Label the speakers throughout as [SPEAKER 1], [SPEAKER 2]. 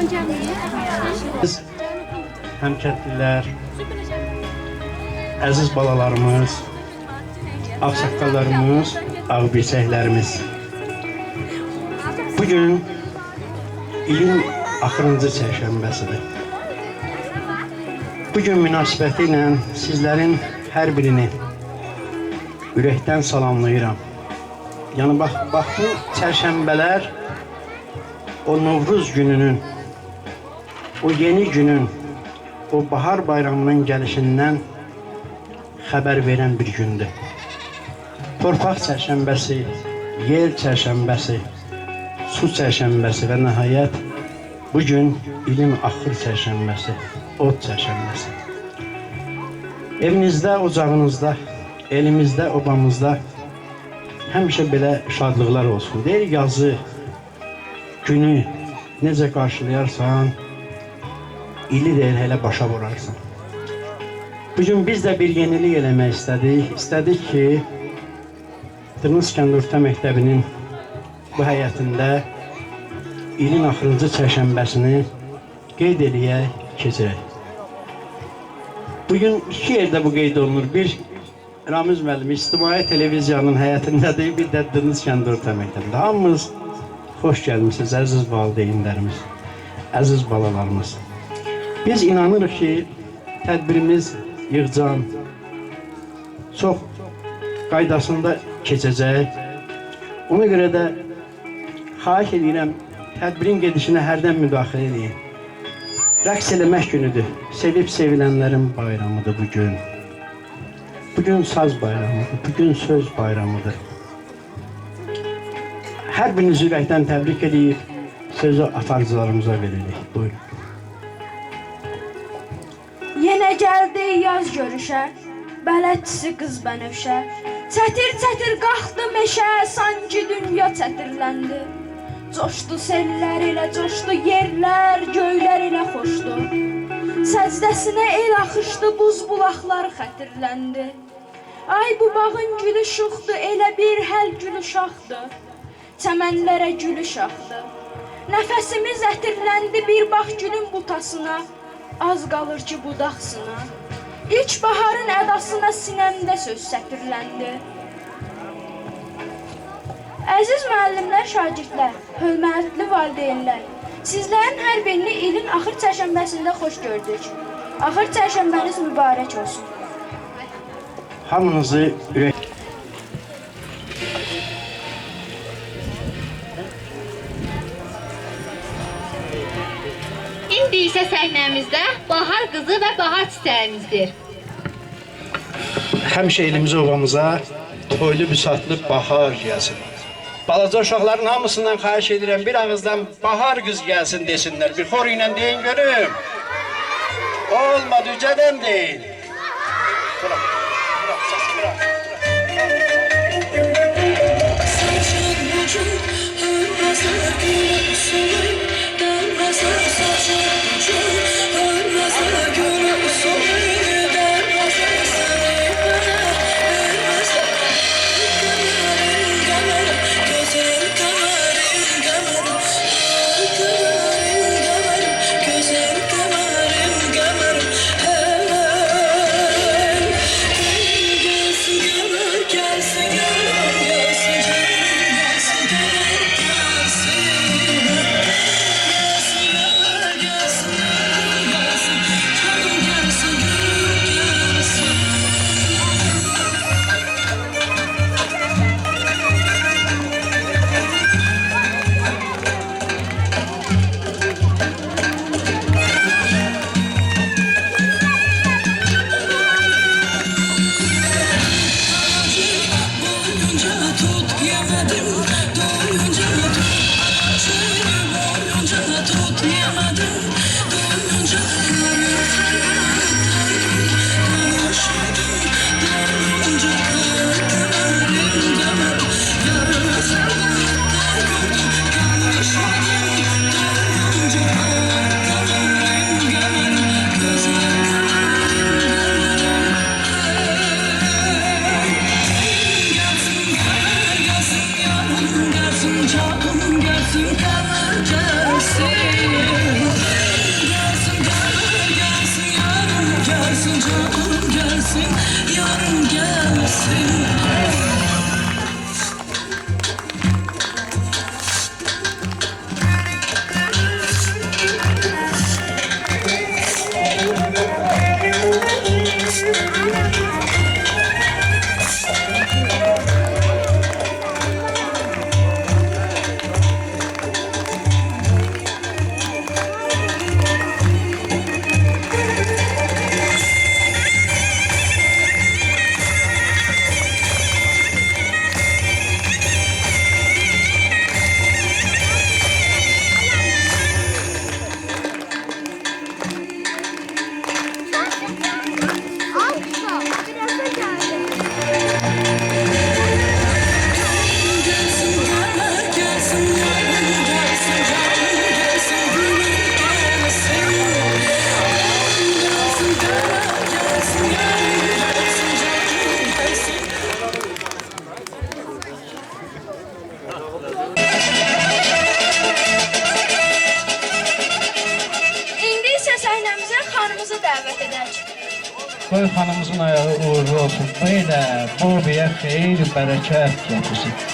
[SPEAKER 1] Biz həmkəndlilər, əziz balalarımız, ağsaqqallarımız, ağbirçəklərimiz. Bugün ilin axırıncı çərşənbəsidir. Bugün münasibəti ilə sizlərin hər birini ürəkdən salamlayıram. Yəni bax bu çərşənbələr o Novruz gününün, o yeni günün, o bahar bayramının gəlişindən xəbər verən bir gündür. Torpaq çərşənbəsi, yer çərşənbəsi, su çərşənbəsi və nəhayət bugün ilin axır çərşənbəsi, ot çərşənbəsi. Evinizdə, ocağınızda, elimizdə, obamızda həmişə belə şadlıqlar olsun. Deyir, yazı, günü necə qarşılayarsan, ili deyil, hələ başa vurarsan. Bugün biz də bir yenilik eləmək istədik. İstədik ki, Dırnız kənd orta məktəbinin bu həyətində ilin axırıncı çərşənbəsini qeyd eləyək, keçirək. Bugün iki yerdə bu qeyd olunur. Bir, Ramiz müəllim İctimai Televiziyanın həyətindədir, bir də Dırnız kənd orta məktəbində. Hamımız xoş gəlmişsiniz, əziz valideynlərimiz, əziz balalarımız. Biz inanırıq ki, tədbirimiz yığcam, çox qaydasında keçəcək. Ona görə də xahiş edirəm, tədbirin gedişinə hərdən müdaxilə edin. Rəqs eləmək günüdür, sevib sevilənlərin bayramıdır bugün. Bugün saz bayramıdır, bugün söz bayramıdır. Hər birinizi ürəkdən təbrik edib, sözü aparıcılarımıza veririk. Buyurun.
[SPEAKER 2] Yenə gəldi yaz görüşə, bələdçisi qız bənövşə. Çətir-çətir qalxdı meşə, sanki dünya çətirləndi. Coşdu sellər ilə, coşdu yerlər, göylər ilə xoşdu. Səcdəsinə el axışdı, buz bulaqlar xətirləndi. Ay bu bağın gülü şuxdu, elə bir həl gülü şaxdı. Çəmənlərə gülü şaxdı. Nəfəsimiz ətirləndi bir bax gülün butasına. Az qalır ki budaqsına. İlk baharın ədasına sinəmdə söz sətirləndi. Əziz müəllimlər, şagirdlər, hörmətli valideynlər, sizlərin hər birini ilin axır çərşənbəsində xoş gördük. Axır çərşənbəniz mübarək olsun.
[SPEAKER 1] Hamınızı ürək...
[SPEAKER 3] İndi isə səhnəmizdə bahar qızı və bahar çiçəyimizdir.
[SPEAKER 1] Həmişə elimizi ovamıza toylu büsatlı bahar gəlsin. Balaca uşaqların hamısından xahiş edirəm, bir ağızdan bahar qız gəlsin desinlər. Bir xor ilə deyin görüm. Olmadı, ucadan deyin. Bırak, bırak, sesi bırak.
[SPEAKER 4] Gelsin canım gelsin, kalan gelsin.
[SPEAKER 2] İndi isə səhnəmizə xanımızı dəvət edək.
[SPEAKER 1] Qoy xanımızın ayağı uğurlu olsun. Belə Bobiyə xeyir, bərəkət gətirsin.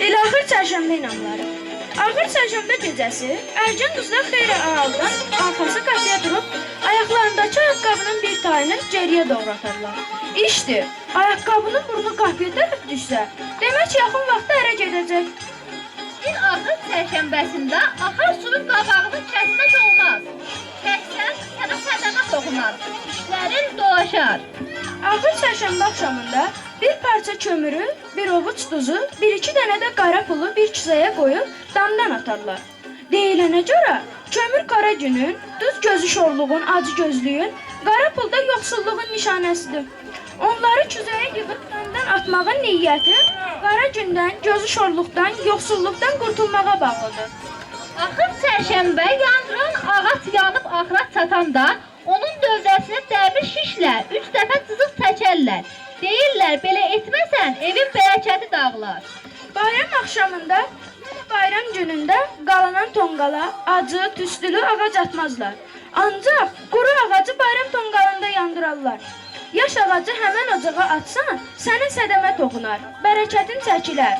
[SPEAKER 2] İlahi çərşənbə inanları. Ağır çərşənbə gecəsi Ərgən qızlar xeyli aralıdan arxası qapıya durub ayaqlarındakı ayaqqabının bir tayını geriyə doğru atarlar. İşdir, ayaqqabının burnu qapıya tərəf düşsə, demək yaxın vaxtda ərə gedəcək.
[SPEAKER 3] Bir axır çərşənbəsində axar suyun qabağını kəsmək olmaz. Kəssən sənə sədəqə toxunar, işlərin dolaşar.
[SPEAKER 2] Ağır çərşənbə axşamında bir parça kömürü, bir ovuc duzu, bir iki dənə də qara pulu bir kisəyə qoyub damdan atarlar. Deyilənə görə kömür qara günün, duz gözü şorluğun, acı gözlüyün, qara pul da yoxsulluğun nişanəsidir. Onları küzəyə yığıb damdan atmağın niyyəti qara gündən, gözü şorluqdan, yoxsulluqdan qurtulmağa bağlıdır.
[SPEAKER 3] Axır çərşənbə yandıran ağac yanıb axıra çatanda onun dövdəsinə dəmir şişlə 3 dəfə cızıq çəkərlər. Deyirlər, belə etməsən evin bərəkəti dağılar.
[SPEAKER 2] Bayram axşamında, bayram günündə qalanan tonqala, acı, tüstülü ağac atmazlar. Ancaq quru ağacı bayram tonqalında yandırarlar. Yaş ağacı həmən ocağa atsan, sənin sədəmə toxunar, bərəkətin çəkilər.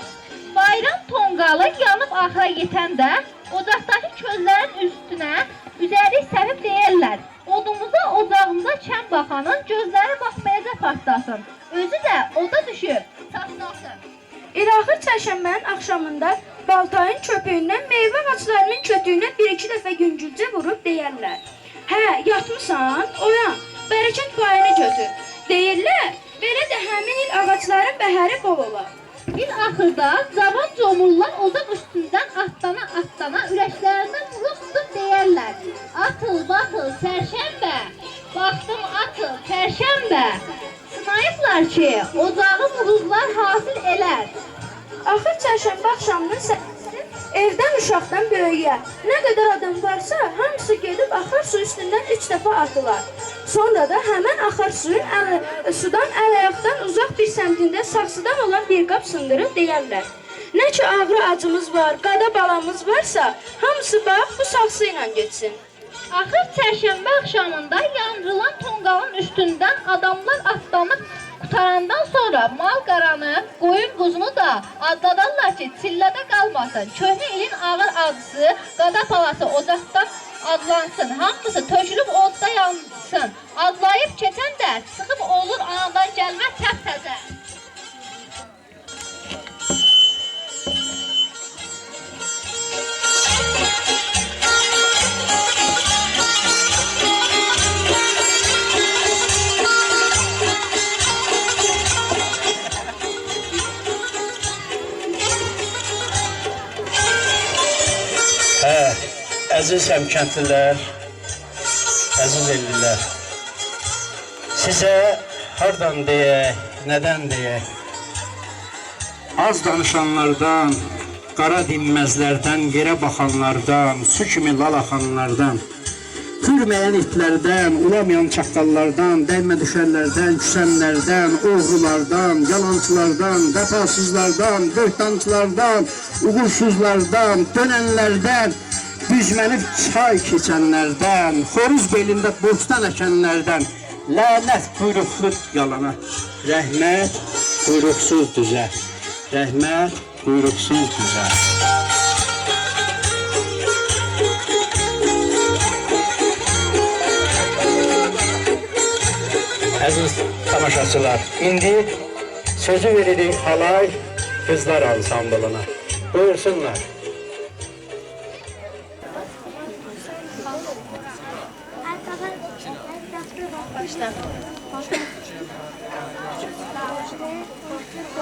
[SPEAKER 3] Bayram tonqalı yanıb axıra yetəndə ocaqdakı közlərin üstünə üzərik səpib deyirlər. Odumuza, ocağımıza kəm baxanın gözləri baxmayacaq partlasın. Özü də oda düşüb, çatlasın.
[SPEAKER 2] İlahi çərşənbənin axşamında baltayın köpüyündən meyvə ağaclarının kötüyünə bir-iki dəfə yüngülcə vurub deyərlər. Hə, yatmısan, oyan, bərəkət payını götür. Deyirlər, belə də həmin il ağacların bəhəri bol olar.
[SPEAKER 3] Bir axırda cavan comurlar ocaq üstündən atlana ürəklərindən vurub tutub deyərlər. Atıl, batıl, çərşənbə, baxdım atıl, çərşənbə. Sınayıblar ki, ocağı vuruzlar hasil elər.
[SPEAKER 2] Axır çərşənbə axşamının səsi evdən uşaqdan böyüyə, nə qədər adam varsa, hamısı gedib axar su üstündən 3 dəfə atılar. Sonra da həmən axar suyun sudan əl-ayaqdan uzaq bir səmtində saxsıdan olan bir qap sındırıb deyərlər. Nə ki ağrı acımız var, qada balamız varsa, hamısı bax bu saxsı ilə getsin.
[SPEAKER 3] Axır çərşənbə axşamında yandırılan tonqalın üstündən adamlar atlanıb qutarandan sonra mal qaranı, qoyun quzunu da adladarlar ki, çillədə qalmasın. Köhnə ilin ağır acısı, qada palası ocaqdan adlansın. Hamısı tökülüb odda yansın. Adlayıb keçən də çıxıb olur anadan gəlmə təp-təzə.
[SPEAKER 1] Əziz həmkəndlilər, əziz ellilər, sizə hardan deyək, nədən deyək? Az danışanlardan, qara dinməzlərdən, yerə baxanlardan, su kimi lal axanlardan, hürməyən itlərdən, ulamayan çaqqallardan, dəymə düşərlərdən, küsənlərdən, oğrulardan, yalancılardan, vəfasızlardan, böhtancılardan, uğursuzlardan, dönənlərdən, büzmənib çay keçənlərdən, xoruz belində bostan əkənlərdən, lənət quyruqlu yalana, rəhmət quyruqsuz düzə, rəhmət quyruqsuz düzə. Əziz tamaşaçılar, indi sözü veririk halay qızlar ansamblına. Buyursunlar.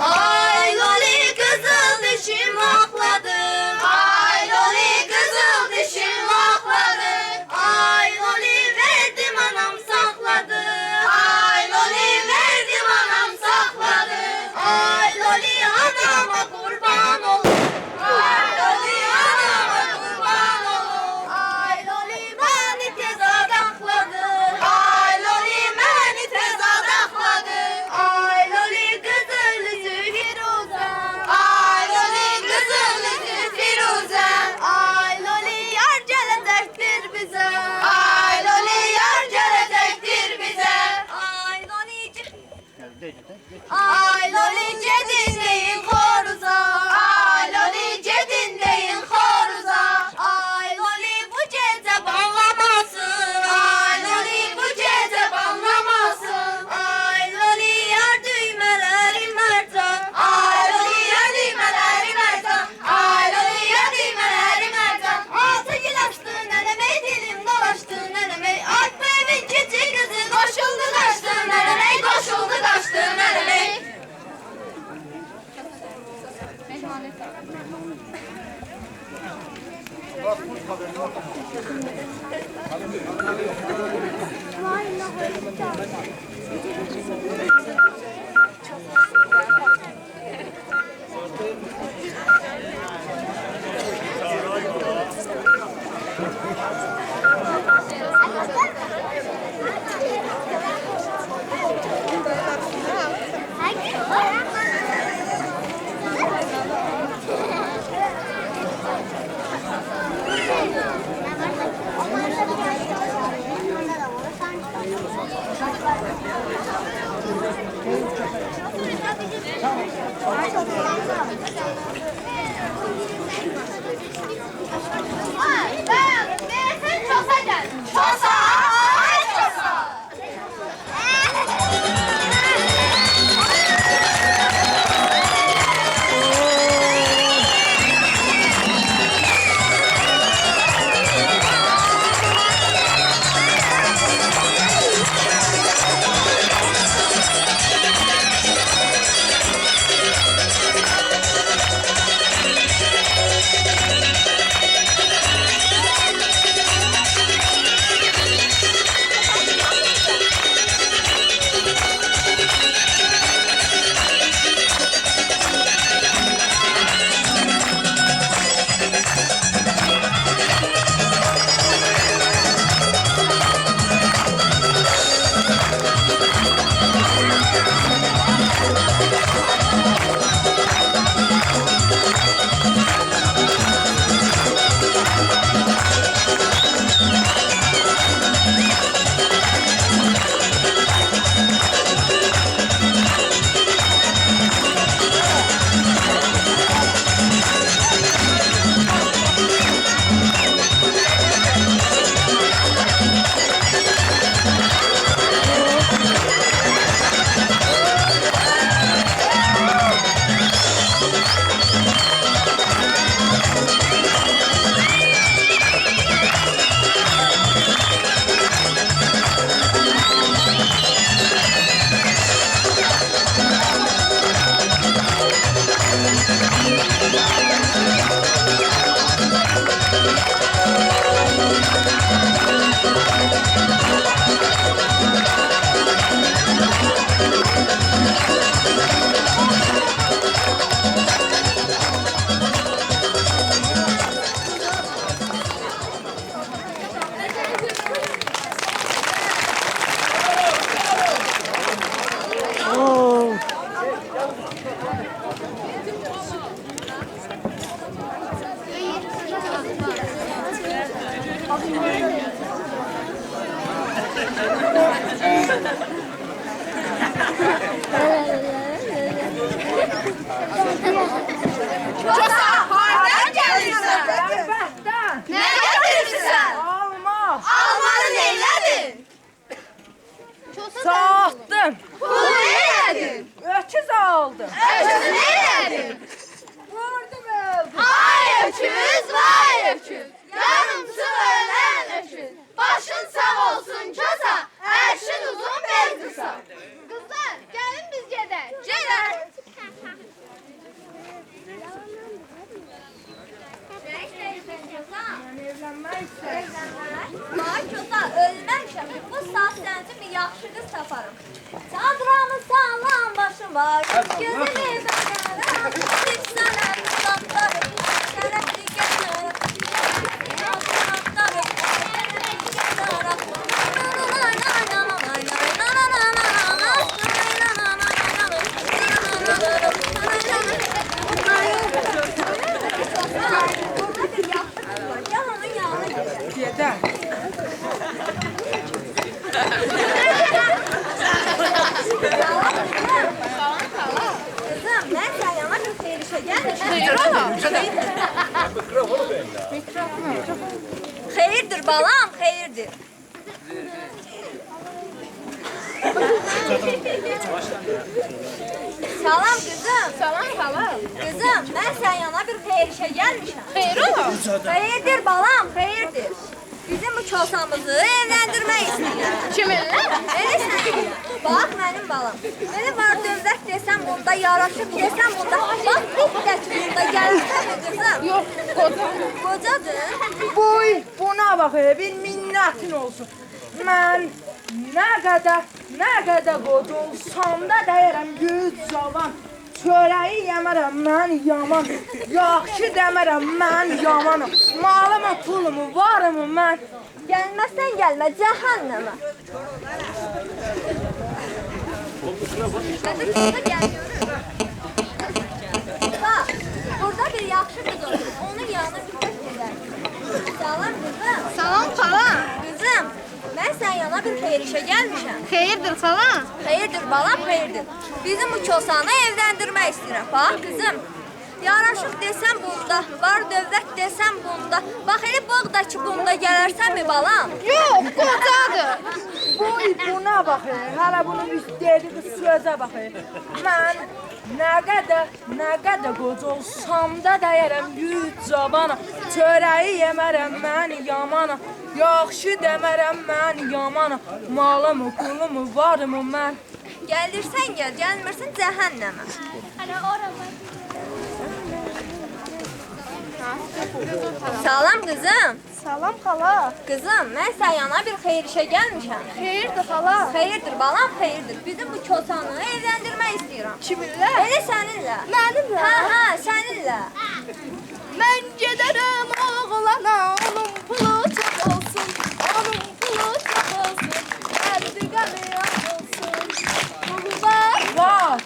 [SPEAKER 4] Ay loli kızıl dişim akladım. Ay loli kızıl dişim akladım. Ay loli verdim anam sakladı. Ay loli verdim anam sakladı. Ay loli anama kurban olur. Ay loli anama kurban olur. Ay loli Ay Lolice dinleyin koruza. Ay Lolice dinleyin koruza. Ay Loli bu gece banlamasın. Ay Loli bu gece banlamasın. Ay Loli yar düğmeleri mercan. Ay Loli yar düğmeleri mercan. Ay Loli yar düğmeleri mercan. Altı yıl açtı neneme, dilim dolaştı neneme. Ak bebek keçi kızı koşuldu kaçtı neneme. Koşuldu kaçtı neneme. Çosa gel. Çosa. Ay çosa. Çosa, hardan gelirsən?
[SPEAKER 5] Bəxtdən.
[SPEAKER 4] Nə gətirirsən?
[SPEAKER 5] Alma.
[SPEAKER 4] Almanı neylədin?
[SPEAKER 5] Satdım.
[SPEAKER 4] Pulu neylədin?
[SPEAKER 5] Öküz aldım.
[SPEAKER 4] Öküzü neylədin?
[SPEAKER 5] Vurdum öldüm.
[SPEAKER 4] Ay öküz, vay öküz. Yanımsı ölen öküz. Başın sağ olsun Çosa. Ərşin uzun bel qısa. Kızlar, gelin biz gedək. Gedək.
[SPEAKER 5] Evlənmək istəyirəm.
[SPEAKER 4] Ay Çosa, ölməmişəm. Bu saat sənin üçün bir yaxşı qız taparım. Çadramı sağlam başım var. Gözünü bəqərəm. Diksənəm uzaqlarım. Şərəfli gələrəm.
[SPEAKER 5] Gedər.
[SPEAKER 4] Xeyirdir balam, xeyirdir. Salam qızım.
[SPEAKER 3] Salam xala.
[SPEAKER 4] Qızım, mən sən yana bir xeyir işə gəlmişəm.
[SPEAKER 3] Xeyir ola.
[SPEAKER 4] Xeyirdir balam, xeyirdir. Bizim bu kosamızı evləndirmək istəyirlər.
[SPEAKER 3] Kiminlə?
[SPEAKER 4] Elə sən. Bax mənim balam. Belə var dövlət desəm bunda, yaraşıq desəm bunda. Bax bir də ki bunda gəlirsən qızım.
[SPEAKER 3] Yox, qoca.
[SPEAKER 4] Qocadır.
[SPEAKER 5] Boy, buna bax, bir minnetin olsun. Mən nə qədər qoca olsam da deyərəm güc cavan. Çörəyi yemərəm mən yaman. Yaxşı demərəm mən yamanım. Malımı, pulumu, varımı mən.
[SPEAKER 4] Gəlməsən gəlmə cəhənnəmə. Mən də burada gəlmiyorum. Bax, burada bir yaxşı qız olur. Onun yanına bir gedər. Salam qızım.
[SPEAKER 3] Salam xala.
[SPEAKER 4] Qızım, mən sən yana bir xeyir işə gəlmişəm.
[SPEAKER 3] Xeyirdir xala.
[SPEAKER 4] Xeyirdir balam, xeyirdir. Bizim bu kosanı evləndirmək istəyirəm. Bax qızım, yaraşıq desəm bunda, var dövlət desəm bunda. Bax elə bağdakı bunda gələrsənmi balam?
[SPEAKER 3] Yox, qocadır.
[SPEAKER 5] Boy, buna bax, hələ bunun dediği sözə bax. Mən nə qədər qoca olsam da deyərəm güc cavanam. Çörəyi yemərəm mən yamanam. Yaxşı demərəm mən yamanam. Malımı, pulumu, varımı mən.
[SPEAKER 4] Gəlirsən gəl, gəlmirsən cəhənnəmə. Salam qızım.
[SPEAKER 3] Salam xala.
[SPEAKER 4] Qızım, mən sən yana bir xeyir işə gəlmişəm.
[SPEAKER 3] Xeyirdir xala.
[SPEAKER 4] Xeyirdir balam, xeyirdir. Bizim bu kosanı evləndirmək istəyirəm.
[SPEAKER 3] Kiminlə?
[SPEAKER 4] Elə səninlə.
[SPEAKER 3] Mənimlə.
[SPEAKER 4] Hə, səninlə.
[SPEAKER 3] Mən gedərəm oğlana, onun pulu çox olsun. Onun pulu çox olsun. Dərdi qəmi olsun. Pulu var.
[SPEAKER 5] Var.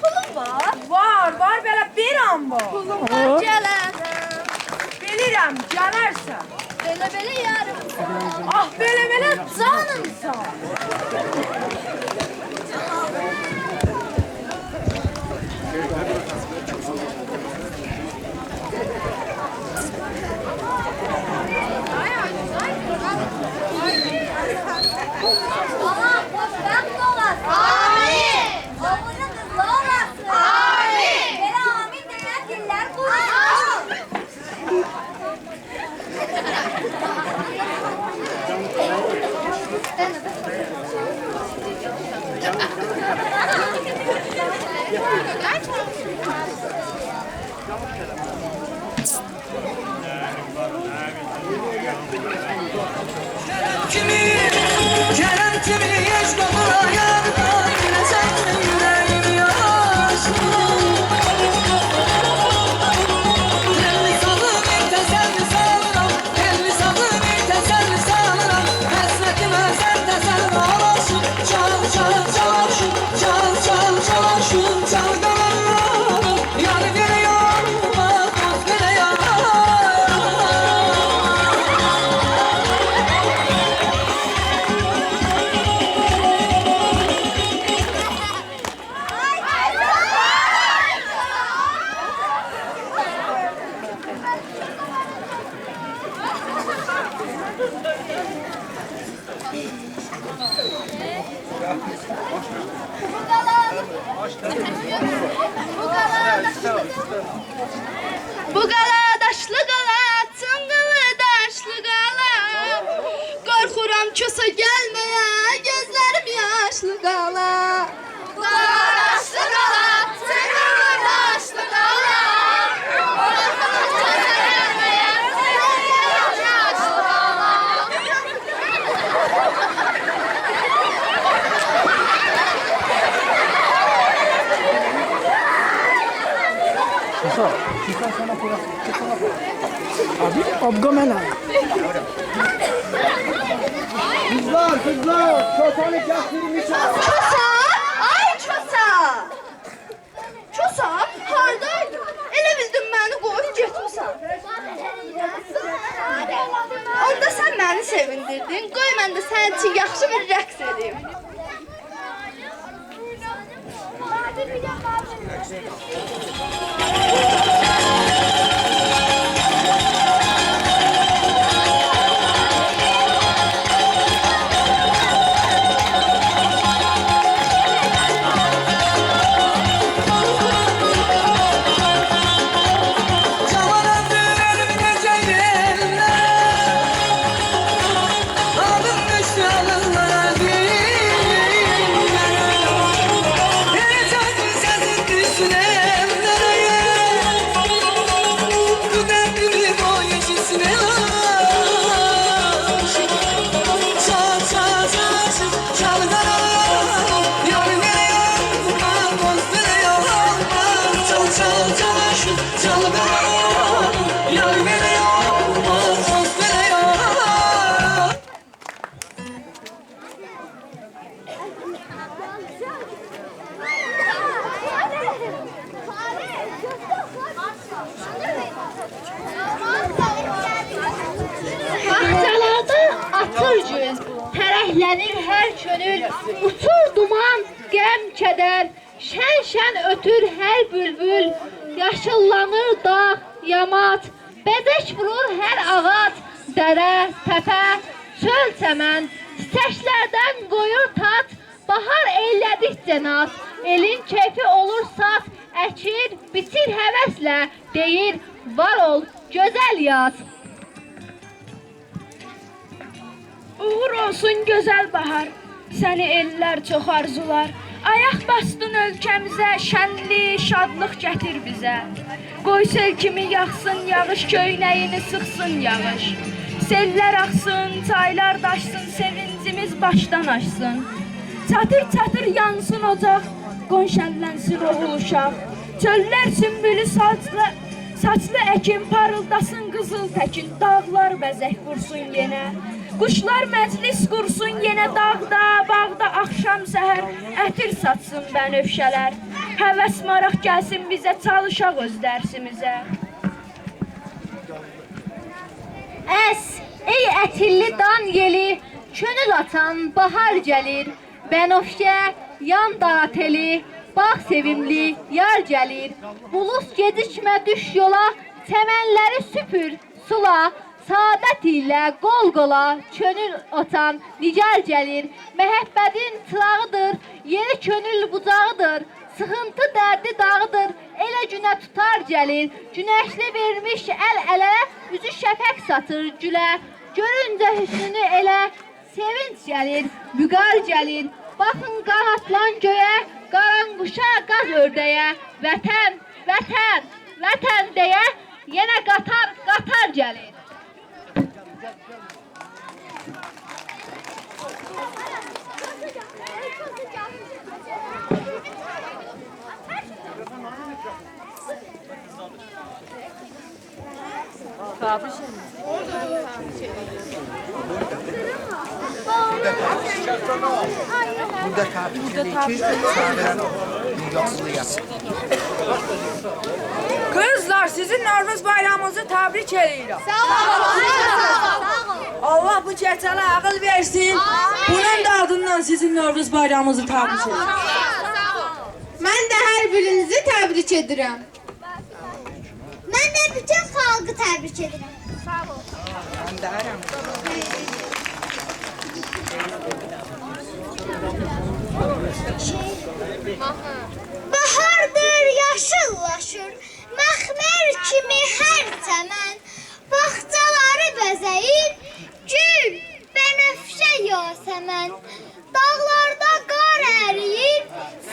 [SPEAKER 3] Pulum var.
[SPEAKER 5] Var, belə bir an var.
[SPEAKER 3] Pulum var gələrəm.
[SPEAKER 5] Bilirəm, gələrsən.
[SPEAKER 3] Belə yarım.
[SPEAKER 5] Ah, belə canımsan.
[SPEAKER 4] Balam, xoşbəxt olasın.
[SPEAKER 3] Amin.
[SPEAKER 4] Oğlunu qızlı olasın.
[SPEAKER 3] Amin.
[SPEAKER 4] Belə amin deyən dillər qurusun.
[SPEAKER 6] Kerem kimi yaş babaya yardan yine sen yüreğim yaşlı. Elli salım ilten selvi sağlam, elli salım ilten selvi sağlam. Hasretime sen de sen olasın. Çal çal çal şun, çal çal çal şun, çal galanlarım. Yani veriyor, bak bak veriyor.
[SPEAKER 3] Bu qala daşlı qala, çınqılı daşlı qala. Qorxuram kösə gəlməyə, gözlərim yaşlı qala. Bu qala daşlı qala, çınqılı daşlı qala. Qorxuram kösə gəlməyə, gözlərim yaşlı qala.
[SPEAKER 6] Kızlar, çotanı getirmiş.
[SPEAKER 3] Çosa! Ay çosa! Çosa, hardaydın? Elə bildim məni qoyub getmisən. Onda sən məni sevindirdin. Qoy mən də sənin üçün yaxşı bir rəqs edeyim. Tərəhlənir hər könül, uçur duman, qəm, kədər. Şən-şən ötür hər bülbül, yaşıllanır dağ, yamaç. Bəzək vurur hər ağac, dərə, təpə, çöl, çəmən. Çiçəklərdən qoyur tat, bahar eylədikcə naz. Elin keyfi olur saz, əkir, bitir həvəslə, deyir, var ol, gözəl yaz.
[SPEAKER 2] Uğur olsun gözəl bahar, səni ellər çox arzular. Ayaq bastın ölkəmizə, şənlik, şadlıq gətir bizə. Qoy sel kimi yaxsın yağış, köynəyini sıxsın yağış. Sellər axsın, çaylar daşsın, sevincimiz başdan aşsın. Çatır-çatır yansın ocaq, qonşəllənsin oğul uşaq. Çöllər sümbülü saçlı əkin, parıldasın qızıl təkin. Dağlar bəzək vursun yenə, quşlar məclis qursun yenə. Dağda, bağda, axşam səhər ətir satsın bənövşələr. Həvəs maraq gəlsin bizə, çalışaq öz dərsimizə.
[SPEAKER 3] Əs, ey ətilli dan yeli, könül atan bahar gəlir. Bənövşə, yan dateli, bağ sevimli, yar gəlir. Bulus gecikmə düş yola, çəmənləri süpür, sula. Saadət ilə qol-qola, könül atan nigar gəlir. Məhəbbətin çırağıdır, yeri könül bucağıdır. Sıxıntı dərdi dağıdır, elə günə tutar gəlir. Günəşli vermiş əl-ələ, üzü şəfək satır gülə. Görüncə hüsnünü elə, sevinç gəlir, vüqar gəlir. Baxın qanatlan göyə, qaranquşa, qaz ördəyə. Vətən, vətən, vətən deyə, yenə qatar, qatar gəlir.
[SPEAKER 7] Burada tabii
[SPEAKER 5] Kızlar, sizin Novruz bayramınızı təbrik edirəm.
[SPEAKER 4] Sağ olun.
[SPEAKER 5] Allah bu gecələ ağıl versin. Bunun da adından sizin Novruz bayramınızı təbrik edirəm.
[SPEAKER 4] Mən də hər birinizi təbrik edirəm. Mən də bütün xalqı təbrik edirəm. Sağ ol. Bahardır, yaşıllaşır, məxmər kimi hər çəmən. Bağçaları bəzəyir, gül, bənövşə, yasəmən. Dağlarda qar əriyir,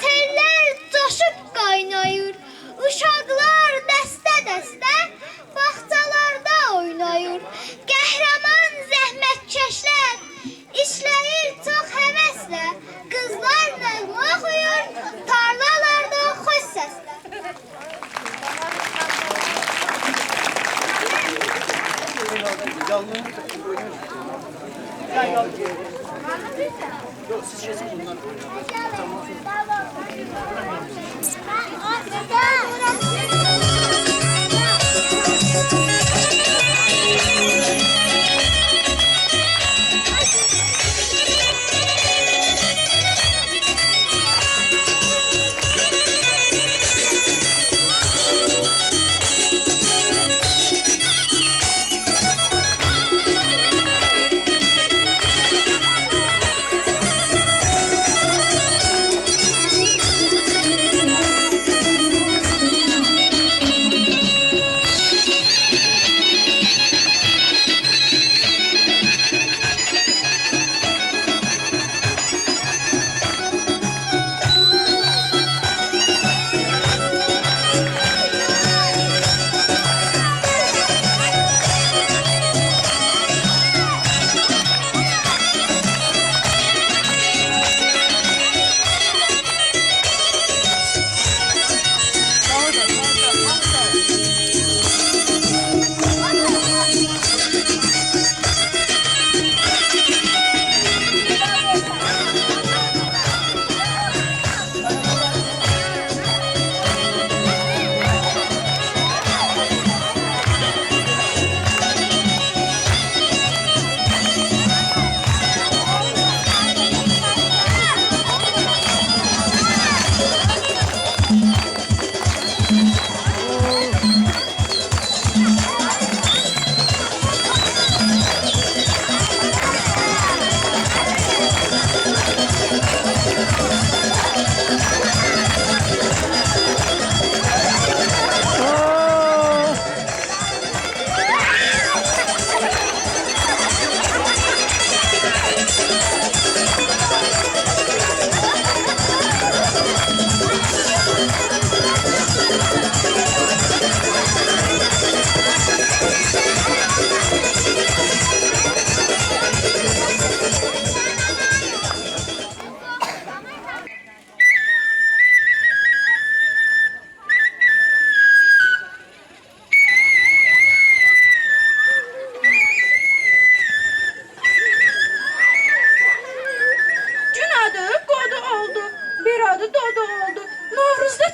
[SPEAKER 4] sellər coşub qaynayır. Uşaqlar dəstə-dəstə bağçalarda oynayır. Qəhrəman zəhmətkeşlər işləyir çox həvəslə. Qızlar nəğmə oxuyur, tarlalarda xoş səslə.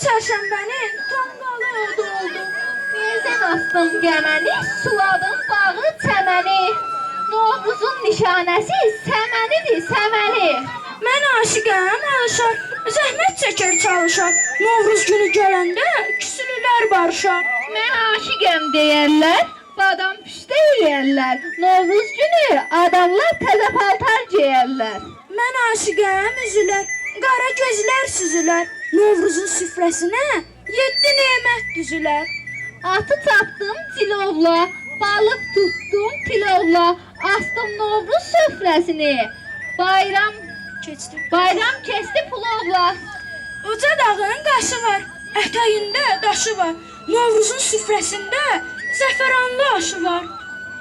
[SPEAKER 2] çərşənbənin tonqalı oldu.
[SPEAKER 3] Eldən astım qəməni, suladım bağı çəməni. Novruzun nişanəsi səmənidir, səməni.
[SPEAKER 2] Mən aşiqəm, alışar, zəhmət çəkər çalışar. Novruz günü gələndə küsülülər barışar.
[SPEAKER 3] Mən aşiqəm deyərlər, badam pişdə eləyərlər. Novruz günü adamlar təzə paltar geyərlər.
[SPEAKER 2] Mən aşiqəm, üzülər, qara gözlər süzülər. Novruzun süfrəsinə 7 nemət düzülər.
[SPEAKER 3] Atı tapdım cilovla, balıq tutdum tilovla. Astım Novruz süfrəsini, bayram keçdi pulovla.
[SPEAKER 2] Uca dağın qaşı var, ətəyində daşı var. Novruzun süfrəsində zəfəranlı aşı var.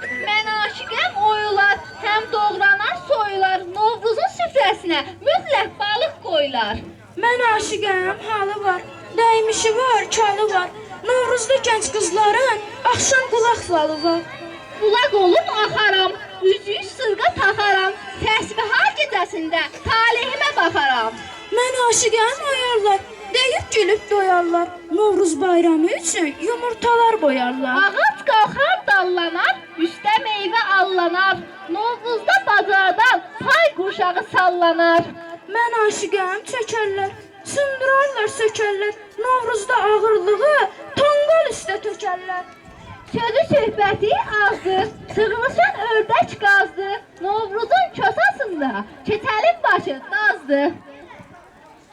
[SPEAKER 3] Mən aşiqəm oyular, həm doğranar soyular. Novruzun süfrəsinə mütləq balıq qoyular.
[SPEAKER 2] Mən aşiqəm, halı var, dəymişi var, çalı var. Novruzda gənc qızların axşam qulaq falı var.
[SPEAKER 3] Bulaq olub axaram, üzüyü sırğa taxaram. Təsbihar gecəsində talihimə baxaram.
[SPEAKER 2] Mən aşiqəm oyarlar, deyib gülüb doyarlar. Novruz bayramı üçün yumurtalar boyarlar.
[SPEAKER 3] Ağac qalxar dallanar, üstə meyvə allanar. Novruzda bazardan pay qurşağı sallanar.
[SPEAKER 2] Mən aşiqəm çəkərlər, sındırarlar, sökərlər. Novruzda ağırlığı tonqal üstə tökərlər.
[SPEAKER 3] Sözü söhbəti azdır, sığılışan ördək qazdı. Novruzun kosasında keçəlin başı dazdı.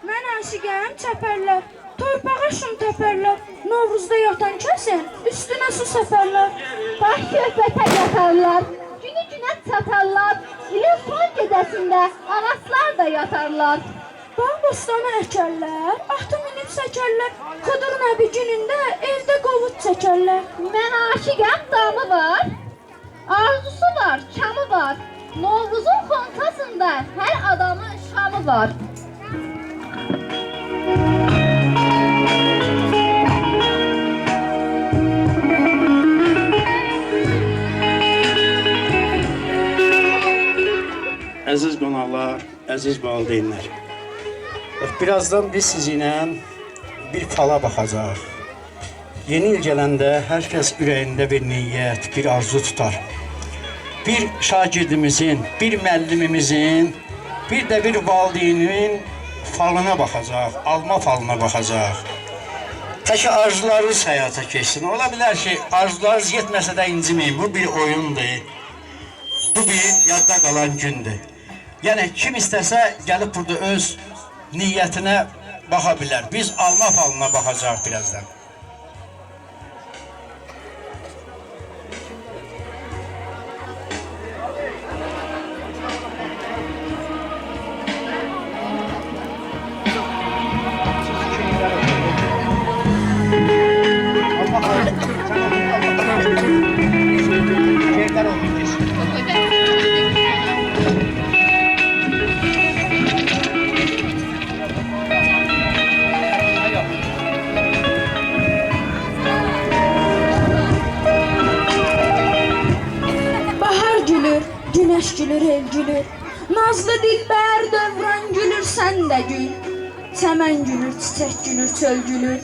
[SPEAKER 2] Mən aşiqəm çəpərlər, torpağa şum təpərlər. Novruzda yatan kəsin üstünə su səpərlər.
[SPEAKER 3] Baş söhbətə yatarlar, günə çatarlar. İlin son gecəsində ağaclar da yatarlar.
[SPEAKER 2] Bağ bostanı əkərlər, atı minib səkərlər. Xıdır Nəbi günündə evdə qovut çəkərlər.
[SPEAKER 3] Mən aşiqəm damı var, arzusu var, kamı var. Novruzun xonçasında hər adamın şamı var.
[SPEAKER 1] Əziz qonaqlar, əziz valideynlər. Birazdan biz sizinlə bir fala baxacaq. Yeni il gələndə hər kəs ürəyində bir niyyət, bir arzu tutar. Bir şagirdimizin, bir müəllimimizin, bir də bir valideynin falına baxacaq, alma falına baxacaq. Tək arzularınız həyata keçsin. Ola bilər ki, arzularınız yetməsə də inciməyin. Bu bir oyundur. Bu bir yadda qalan gündür. Yəni kim istəsə gəlib burada öz niyyətinə baxa bilər. Biz alma falına baxacaq birazdan.
[SPEAKER 2] Güneş gülür, el gülür. Nazlı dilbər dövran gülür, sən də gül. Çəmən gülür, çiçək gülür, çöl gülür.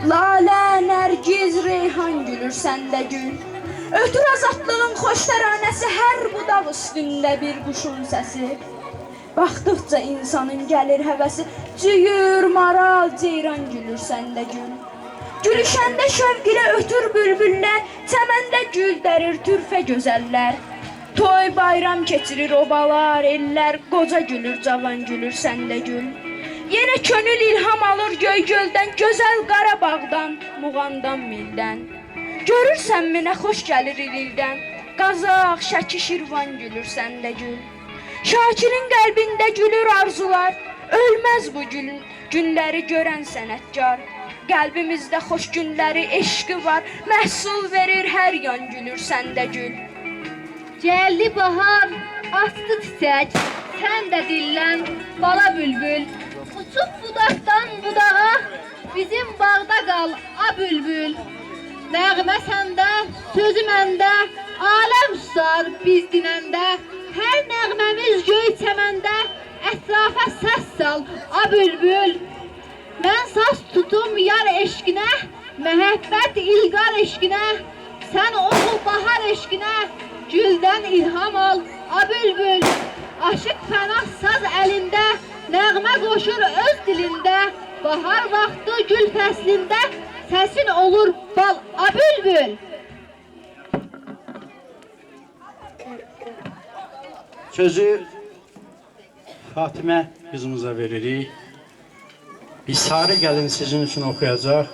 [SPEAKER 2] Lalə, nərgiz, reyhan gülür, sən də gül. Ötür azadlığın xoş təranəsi, hər budaq üstündə bir quşun səsi. Baxdıqca insanın gəlir həvəsi, cüyür, maral, ceyran gülür, sən də gül. Gülüşəndə şövq ilə ötür bülbüllər, çəməndə gül dərir türfə gözəllər. Toy bayram keçirir obalar, ellər, qoca gülür, cavan gülür, sən də gül. Yenə könül ilham alır Göygöldən, gözəl Qarabağdan, Muğandan, Mildən. Görürsənmi nə xoş gəlir il-ildən, Qazaq, Şəki, Şirvan gülür, sən də gül. Şakirin qəlbində gülür arzular, ölməz bu günləri görən sənətkar. Qəlbimizdə xoş günləri, eşqi var, məhsul verir hər yan gülür, sən də gül.
[SPEAKER 3] Gəldi bahar, astı çiçək, sən də dillən, bala bülbül. Uçub budaqdan budağa, bizim bağda qal, a bülbül. Nəğmə səndə, sözü məndə, aləm susar biz dinəndə. Hər nəğməmiz göy çəməndə, ətrafa səs sal, a bülbül. Mən saz Tutdum yar eşkinə, məhəbbət ilqar eşkinə, sən oxu bahar eşkinə, güldən ilham al, a bülbül. Aşıq fənah saz əlində, nəğmə qoşur öz dilində, bahar vaxtı gül fəslində, səsin olur bal, a bülbül.
[SPEAKER 1] Sözü Fatimə qızımıza veririk. Bir sarı gəlin sizin üçün oxuyacaq.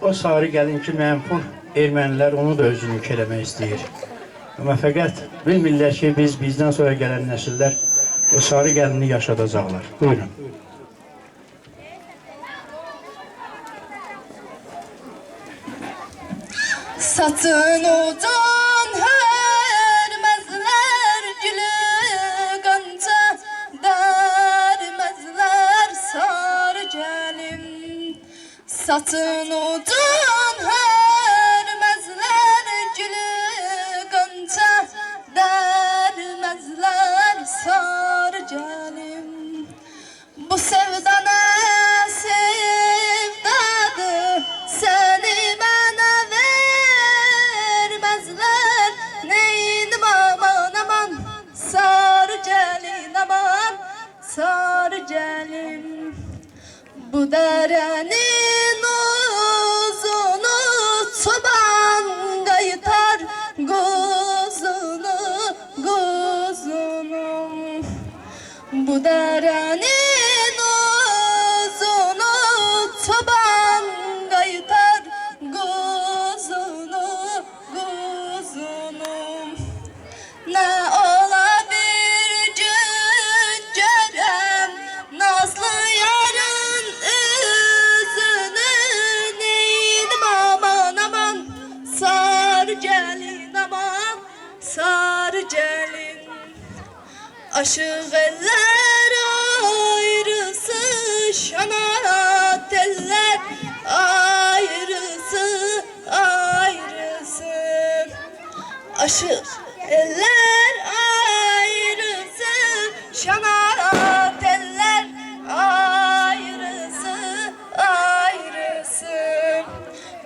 [SPEAKER 1] O sarı gəlin ki, mənfur ermənilər onu da özünü eləmək istəyir. Amma fəqət bilmirlər ki, bizdən sonra gələn nəsillər o sarı gəlini yaşadacaqlar. Buyurun.
[SPEAKER 4] Satın udan hörmezler gülü qanca dərməzlər sarı gəlim. Satın udan hörmezler gülü qanca dərməzlər sarı gəlim. Bu sevda nə sevdadır, səni mənə vermezler. Neynim aman aman, sarı gəlin aman, sarı gəlin. Bu dərənin uzunu çoban qaytar, quzunu, quzunum. Bu dərənin uzunu çoban qaytar, quzunu, quzunum. Nə ola bir gün görəm nazlı yarın üzünü. Neynim aman aman, sarı gəlin aman, sarı gəlin. Aşıq eller ayrısı, şanat eller ayrısı, ayrısı. Aşıq eller ayrısı, şanat eller ayrısı, ayrısı.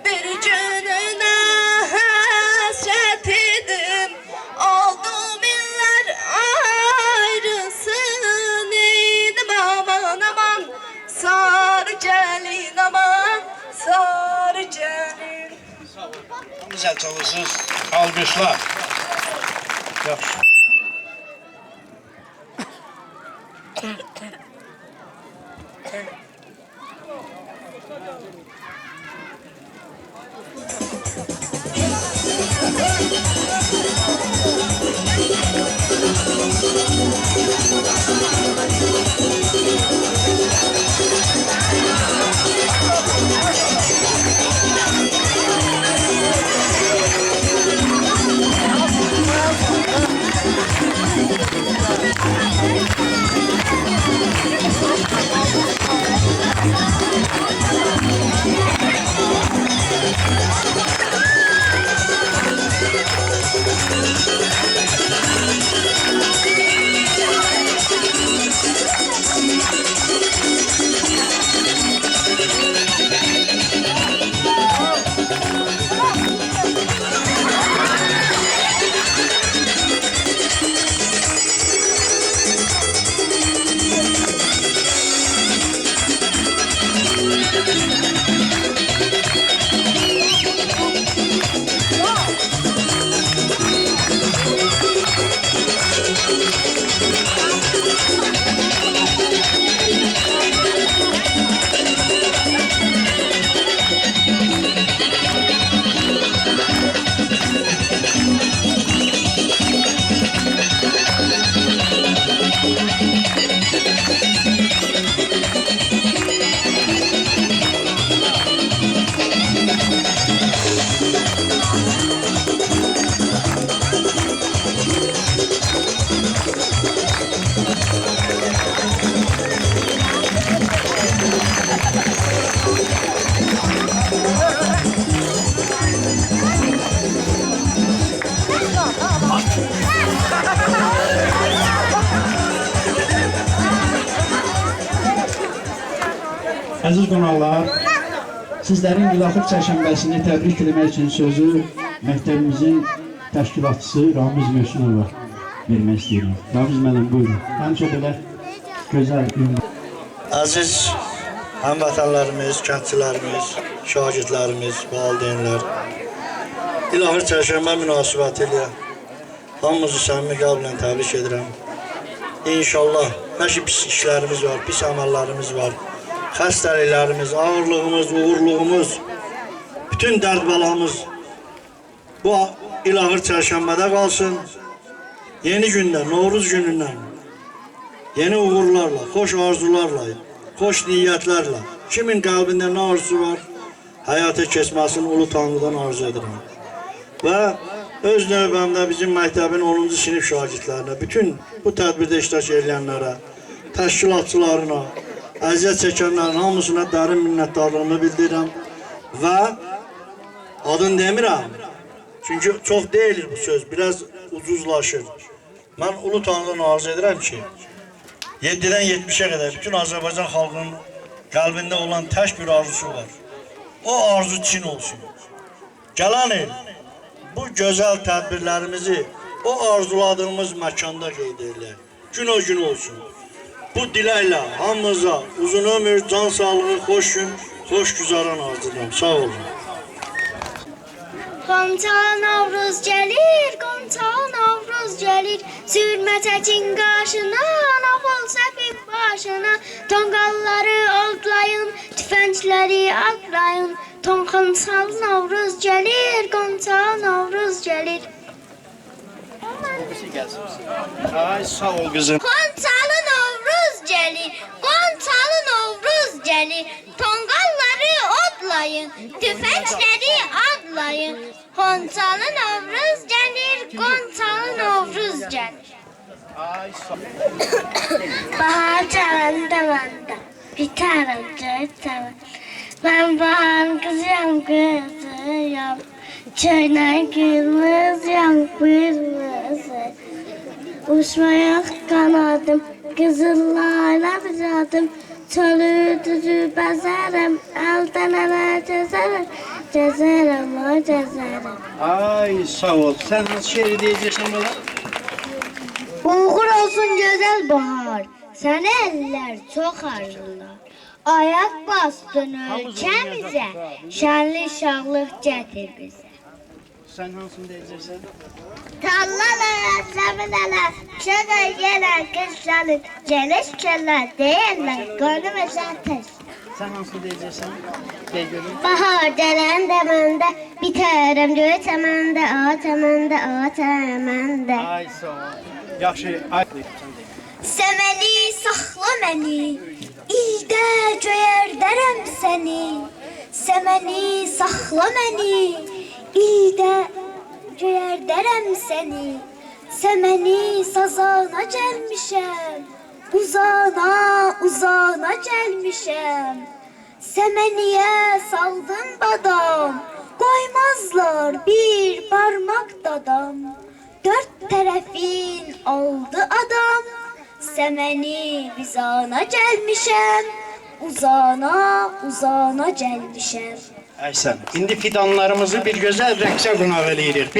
[SPEAKER 4] Bir gününe hasret idim, oldum iller ayrısı. Neydim aman aman, sarı gəlin aman, sarı gəlin.
[SPEAKER 1] Güzel çalışsınız. Alkışlar. Yaxşı. Əziz qonaqlar, sizlərin İlaxır çərşənbəsini təbrik etmək üçün sözü məktəbimizin təşkilatçısı Ramiz Möhsünova vermək istəyirəm. Ramiz müəllim, buyurun. Həmçə belə gözəl ünlü.
[SPEAKER 8] Əziz həmvətənlərimiz, kəndçilərimiz, şagirdlərimiz, valideynlər, İlaxır çərşənbə münasibətilə hamımızı səmimi qəlblə təbrik edirəm. İnşallah nə ki pis işlərimiz var, pis əməllərimiz var, xəstəliklərimiz, ağırlığımız, uğurluğumuz, bütün dərd bəlamız bu İlaxır çərşənbədə qalsın. Yeni gündə, Novruz günündən, yeni uğurlarla, xoş arzularla, xoş niyyətlərlə, kimin qəlbində nə arzusu var, həyata keçməsini Ulu Tanrıdan arzu edirəm. Və öz növbəmdə bizim məktəbin 10-cu sinif şagirdlərinə, bütün bu tədbirdə iştirak edənlərə, təşkilatçılarına, əziyyət çəkənlərin hamısına dərin minnətdarlığımı bildirirəm və adını demirəm. Çünki çox deyilir bu söz, biraz ucuzlaşır. Mən Ulu Tanrıdan arzu edirəm ki, 7-dən 70-ə qədər bütün Azərbaycan xalqının qəlbində olan tək bir arzusu var. O arzu Çin olsun. Gələn il bu gözəl tədbirlərimizi o arzuladığımız məkanda qeyd edək. Gün o gün olsun. Bu diləklə hamımıza uzun ömür, can sağlığı, xoş gün, xoş güzaran arzulayıram. Sağ olun.
[SPEAKER 4] Qonça Novruz gəlir, Qonça Novruz gəlir, sürmə çəkin qaşına, oğul səfin başına, tonqalları odlayın, tüfəngləri atlayın, Qonçalı Novruz gəlir, Qonça Novruz gəlir.
[SPEAKER 1] Ay, sağ ol qızım.
[SPEAKER 4] Qonçalı Novruz gəlir, Qonçalı Novruz gəlir, tonqalları odlayın, tüfəngləri atlayın, Qonçalı Novruz gəlir, Qonçalı Novruz gəlir. Bahar çalanda məndə, biterəm göytəmə. Mən baharın qızıyam, qızıyam, çöynən qırmızıyam, qırmızı. Uçmaya qanadım, qızıllarla bizadım, çölü düzü bəzərəm, əldən ələ gəzərəm, gəzərəm, o gəzərəm.
[SPEAKER 1] Ay, sağ ol. Sən hansı şeiri deyəcəksən bana?
[SPEAKER 4] Uğur olsun gözəl bahar, sənə əllər çox arzular. Ayak bastın ölkəmizə, şənli şahlıq gətir bizə.
[SPEAKER 1] Sən hansını deyəcəksən?
[SPEAKER 4] Tallalar, səminələr, şəqə gələn qışlanır, gəliş kəllər deyirlər, qönüm əzətdir.
[SPEAKER 1] Sən hansını deyəcəksən? Deyə görüm.
[SPEAKER 4] Bahar gələndə məndə, bitərəm göy çəməndə, a çəməndə, a çəməndə.
[SPEAKER 1] Ay, sağ ol. Yaxşı, ay.
[SPEAKER 4] Səməni, saxla məni, ildə göyərdərəm səni. Səməni, saxla məni, ildə göyərdərəm səni. Səməni, sazana gəlmişəm, uzana, uzana gəlmişəm. Səməniyə saldım badam, qoymazlar bir parmaq dadam. Dörd tərəfin oldu adam, səməni vizana gəlmişəm, uzana, uzana gəlmişəm.
[SPEAKER 1] Əysən, indi fidanlarımızı bir gözəl rəqsə qonaq eləyirik.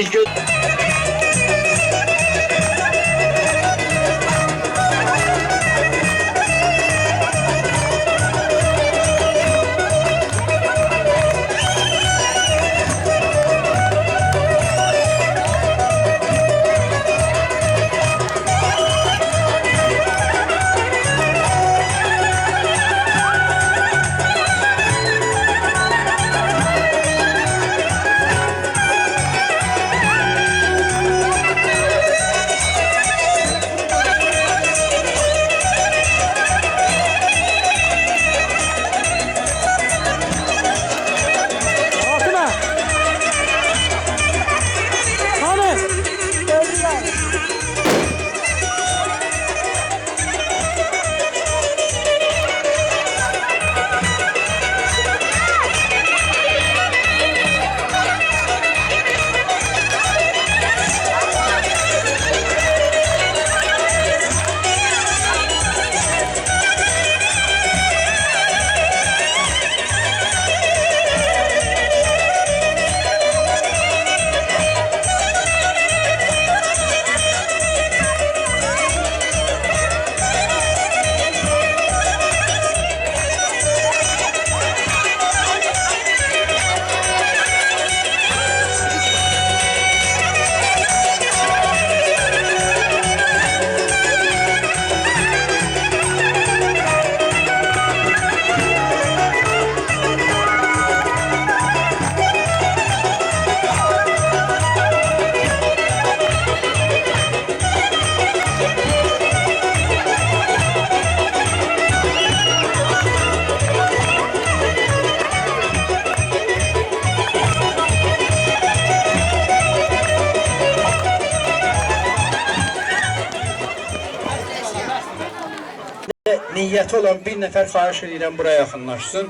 [SPEAKER 1] Niyyəti olan bir nəfər xahiş edirəm buraya yaxınlaşsın.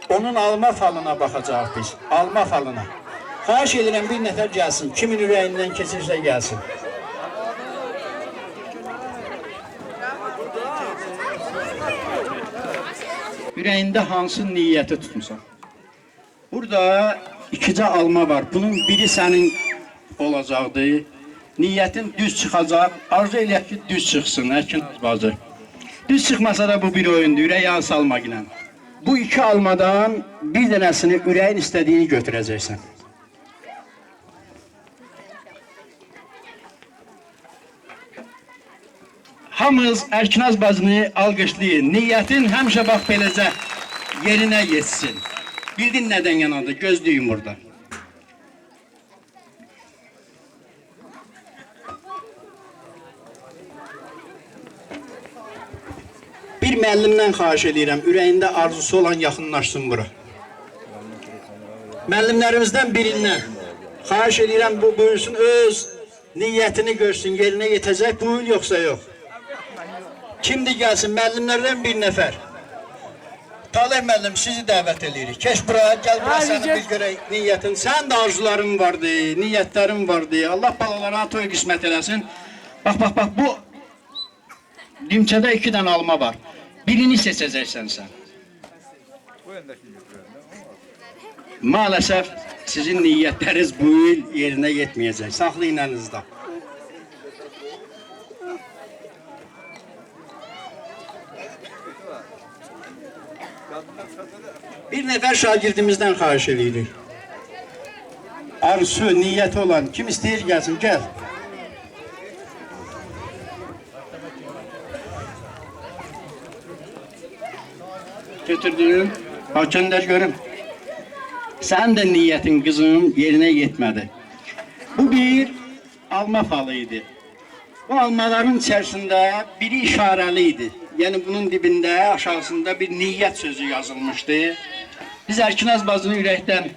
[SPEAKER 1] Onun alma falına baxacaq biz. Alma falına. Xahiş edirəm bir nəfər gəlsin. Kimin ürəyindən keçirsə gəlsin. Ürəyində hansı niyyəti tutmusan? Burada ikicə alma var. Bunun biri sənin olacaqdı. Niyyətin düz çıxacaq. Arzu eləyək ki, düz çıxsın, Əkin bacı. Düz çıxmasa da bu bir oyundur, ürək yağı salmaq ilə. Bu iki almadan bir dənəsini ürəyin istədiyini götürəcəksən. Hamınız Ərkinaz bacını alqışlayın. Niyyətin həmişə bax beləcə yerinə yetsin. Bildin nədən yanadır, gözləyin burada. Bir müəllimdən xahiş edirəm, ürəyində arzusu olan yaxınlaşsın bura. Müəllimlərimizdən birindən xahiş edirəm, bu buyursun, öz niyyətini görsün, yerinə yetəcək bu il yoxsa yox. Kimdir gəlsin, müəllimlərdən bir nəfər. Talih müəllim, sizi dəvət edirik. Keç buraya, gəl buraya, səni bir görək niyyətin. Sən də arzuların vardı, niyyətlərin vardı. Allah balalarına toy qismət eləsin. Bax, bu dimçədə 2 dənə alma var. Birini seçəcəksən sən. Maalesef sizin niyyətləriniz bu il yerinə yetməyəcək. Saxlayın əlinizdə. Bir nəfər şagirdimizdən xahiş edirik. Arzu, niyyəti olan kim istəyir gəlsin, gəl. Götürdüyüm, bax göndər görüm. Sənin də niyyətin qızım yerinə yetmədi. Bu bir alma falı idi. Bu almaların içərisində biri işarəli idi. Yəni bunun dibində, aşağısında bir niyyət sözü yazılmışdı. Biz Ərkinaz bacını ürəkdən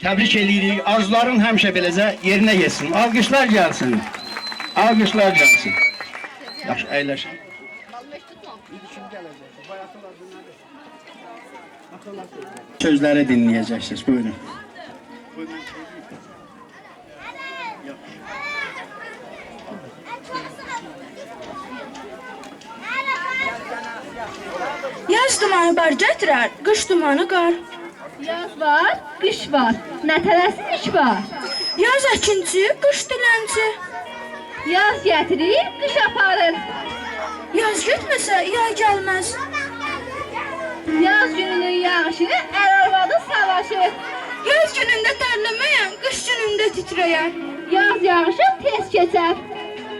[SPEAKER 1] təbrik edirik. Arzuların həmişə beləcə yerinə yetsin. Alqışlar gəlsin. Alqışlar gəlsin. Yaxşı, əyləşin. Sözləri dinləyəcəksiniz. Buyurun.
[SPEAKER 2] Yaz dumanı bar gətirər, qış dumanı qar.
[SPEAKER 3] Yaz var, qış var. Nə tələsin iş var?
[SPEAKER 2] Yaz əkinçi, qış dilənçi.
[SPEAKER 3] Yaz gətirir, qış aparır.
[SPEAKER 2] Yaz getməsə yay gəlməz.
[SPEAKER 3] Yaz gününün yağışı, ər-arvadı savaşı.
[SPEAKER 2] Yaz günündə tərləməyən, qış günündə titrəyər.
[SPEAKER 3] Yaz yağışı tez keçər.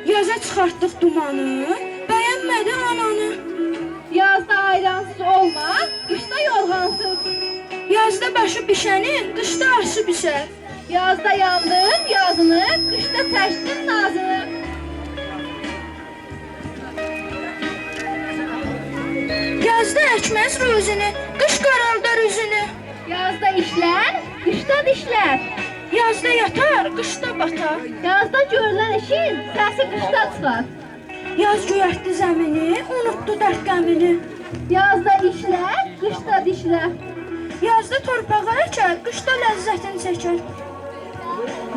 [SPEAKER 2] Yaza çıxartdıq dumanı, bəyənmədi ananı.
[SPEAKER 3] Yazda ayransız olmaz, qışda yorğansız.
[SPEAKER 2] Yazda başı bişənin, qışda arşı bişər.
[SPEAKER 3] Yazda yandın yazını, qışda çəkdin nazını.
[SPEAKER 2] Yazda əkməz ruzini, qış qaraldar üzünü.
[SPEAKER 3] Yazda işlər, qışda dişlər.
[SPEAKER 2] Yazda yatar, qışda batar.
[SPEAKER 3] Yazda görülən işin səsi qışda çıxar.
[SPEAKER 2] Yaz göyərtdi zəmini, unutdu dərd qəmini.
[SPEAKER 3] Yazda işlər, qışda dişlər.
[SPEAKER 2] Yazda torpağa əkər, qışda ləzzətini çəkər.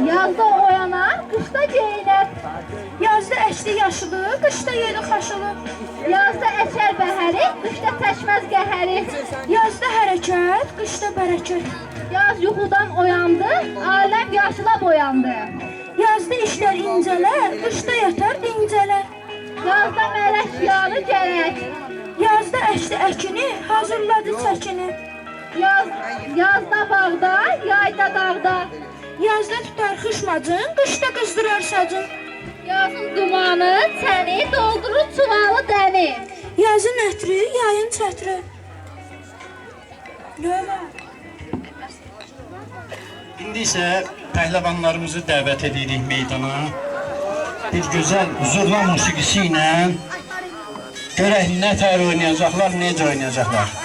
[SPEAKER 3] Yazda oyanar, qışda geyinər.
[SPEAKER 2] Yazda əkdi yaşılı, qışda yedi xaşılı.
[SPEAKER 3] Yazda əkər bəhəri, qışda çəkməz qəhəri.
[SPEAKER 2] Yazda hərəkət, qışda bərəkət.
[SPEAKER 3] Yaz yuxudan oyandı, aləm yaşıla boyandı.
[SPEAKER 2] Yazda işlər incələr, qışda yatar dincələr.
[SPEAKER 3] Yazda mələk yanı gərək.
[SPEAKER 2] Yazda əkdi əkini, hazırladı çəkini.
[SPEAKER 3] Yazda bağda, yayda dağda.
[SPEAKER 2] Yazda tutar xışmacın, qışda qızdırar sacın.
[SPEAKER 3] Yazın dumanı, səni doldurur çuvalı dəni.
[SPEAKER 2] Yazın ətri, yayın çətri.
[SPEAKER 1] İndi isə pəhləvanlarımızı dəvət edirik meydana. Bir gözəl zurna musiqisi ilə görək nə tər oynayacaqlar, necə oynayacaqlar.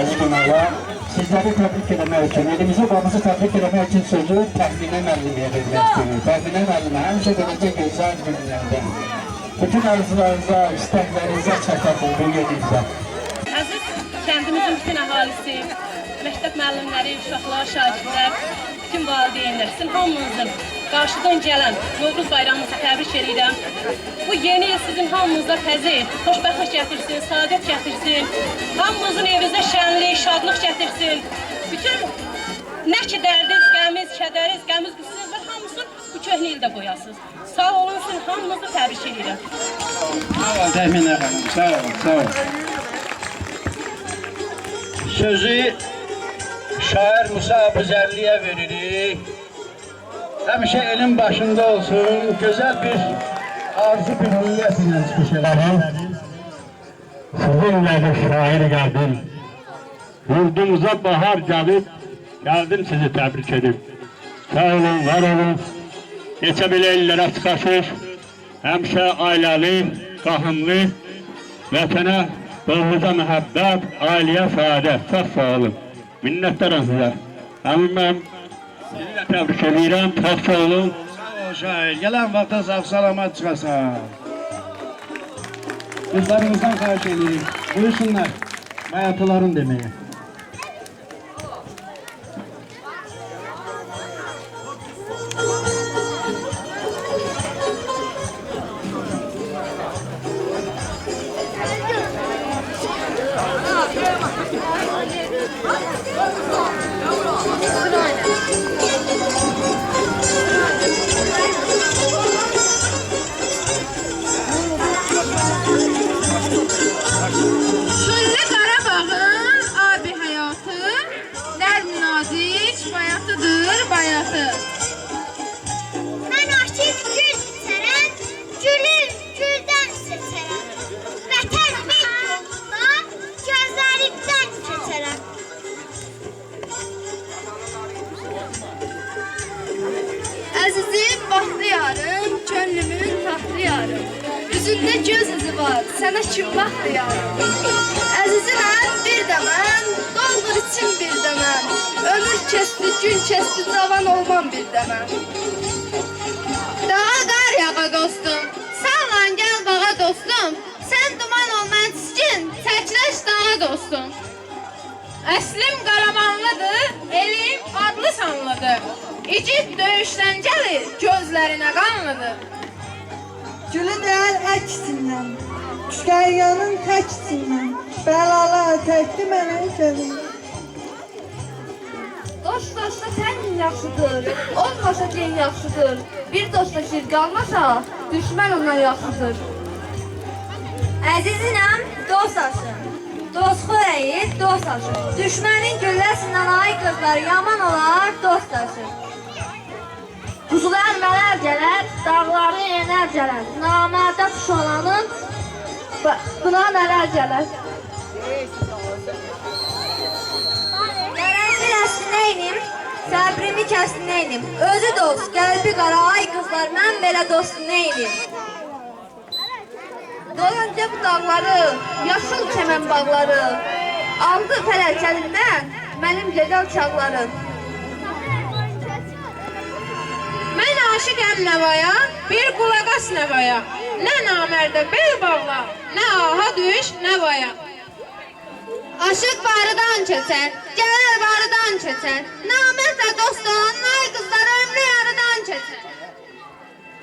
[SPEAKER 1] Əziz qonaqlar, sizləri təbrik eləmək üçün, elimizi babamızı təbrik eləmək üçün sözü Təxminə müəlliməyə vermək istəyir. Təxminə müəllimə həmişə beləcə gözəl günlərdə bütün arzularınıza, istəklərinizə çatır bu yerinizdə.
[SPEAKER 3] Əziz kəndimizin bütün əhalisi, məktəb müəllimləri, uşaqlar, şagirdlər, bütün valideynlər, sizin hamınızın qarşıdan gələn Novruz bayramınızı təbrik edirəm. Bu yeni il sizin hamınızda təzir, xoşbəxtlik gətirsin, saadət gətirsin. Hamımızın evinizdə şənlik, şadlıq gətirsin. Bütün nə ki dərdiniz, qəmiz, kədəriz, qəmiz, qüssünüz var, hamısını bu köhnə ildə qoyasınız. Sağ olun, sizin hamınızı təbrik edirəm.
[SPEAKER 1] Sağ ol, Təxminə xanım, sağ ol, sağ ol. Sözü şair Musa Abuzərliyə veririk. Həmişə elin başında olsun, gözəl bir arzu bir niyyət ilə çıxış edelim.
[SPEAKER 9] Sizinle de şair geldim. Yurdumuza bahar gelip, geldim sizi tebrik edip. Sağ olun, var olun. Neçə belə illərə çıxaşır. Həmişə ailəli, qahımlı, vətənə, doğruca məhəbbət, ailəyə saadət. Çox sağ olun. Minnətdaram sizə. Həmin mən sizi də təbrik edirəm. Çox sağ olun.
[SPEAKER 1] Sağ ol şair, gələn vaxta sağ salamat çıxasan. Qızlarımızdan xahiş edirik, buyursunlar bayatıların deməyə.
[SPEAKER 10] Şöyle Qarabağın abi hayatı, nərm nazik bayatıdır bayatı.
[SPEAKER 4] Mən aşıq gül seçərəm, gülüm güldən seçərəm. Vətənimin yolunda gözlərimdən keçərəm.
[SPEAKER 2] Əzizim, vaxtlı yarım, könlümün taxtlı yarım. Üzündə göz izi var, sənə kim vaxtlı yarım. Əziziməm, bir də mən, doldur için bir də mən. Ömür kesti, gün kesti, cavan olmam bir də mən.
[SPEAKER 10] Dağa qar yağa dostum, sallan gəl bağa dostum. Sən duman ol mən çiskin, çəkləş dağa dostum. Əslim Qaramanlıdır, elim adlı sanlıdır. İcid döyüşdən gəlir, gözlərinə qanlıdır.
[SPEAKER 5] Gülü deyər əksindən, Şəryanın təksindən, bəlalar təkdi mənə gözüm.
[SPEAKER 2] Dost dosta tənin yaxşıdır, olmasa din yaxşıdır. Bir dosta şir qalmasa, düşmən ondan yaxşıdır. Əzizinəm, dost aşır. Dost xörəyi, dost aşır. Düşmənin gülləsindən ay qızlar yaman olar, dost aşır. Quzulu əlmələr gələr, dağları enər gələr. Namərdə tuş olanın, buna nələr gələr. Gərəzli əslini neynim, səbrimi kəsli neynim. Özü dost, qəlbi qara, ay qızlar, mən belə dostu neynim. Dolanca bu dağları, yaşıl çəmən bağları, aldı fələk əlindən,
[SPEAKER 10] mənim gözəl çağlarım. Mən aşiqəm nəvaya, bir qulaq as nəvaya. Nə namərdə bel bağla, nə aha düş nəvaya. Aşıq barıdan keçər, gəlir barıdan keçər. Namərdə dostun, nay qızlar ömrü yarıdan keçər.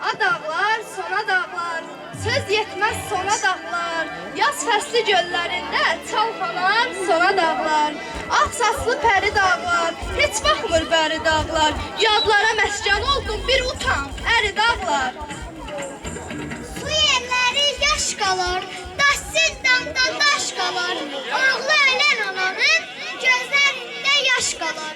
[SPEAKER 10] A dağlar, sona dağlar, söz yetməz sona dağlar. Yaz fəsli göllərində çalxalar, sona dağlar. Ağ saçlı pəri dağlar, heç baxmır bəri dağlar. Yadlara məskən oldum bir utan, əri dağlar.
[SPEAKER 4] Su yerləri yaş qalır, daşsız damda daş qalır. Oğlu ölən ananın gözlərində yaş qalır.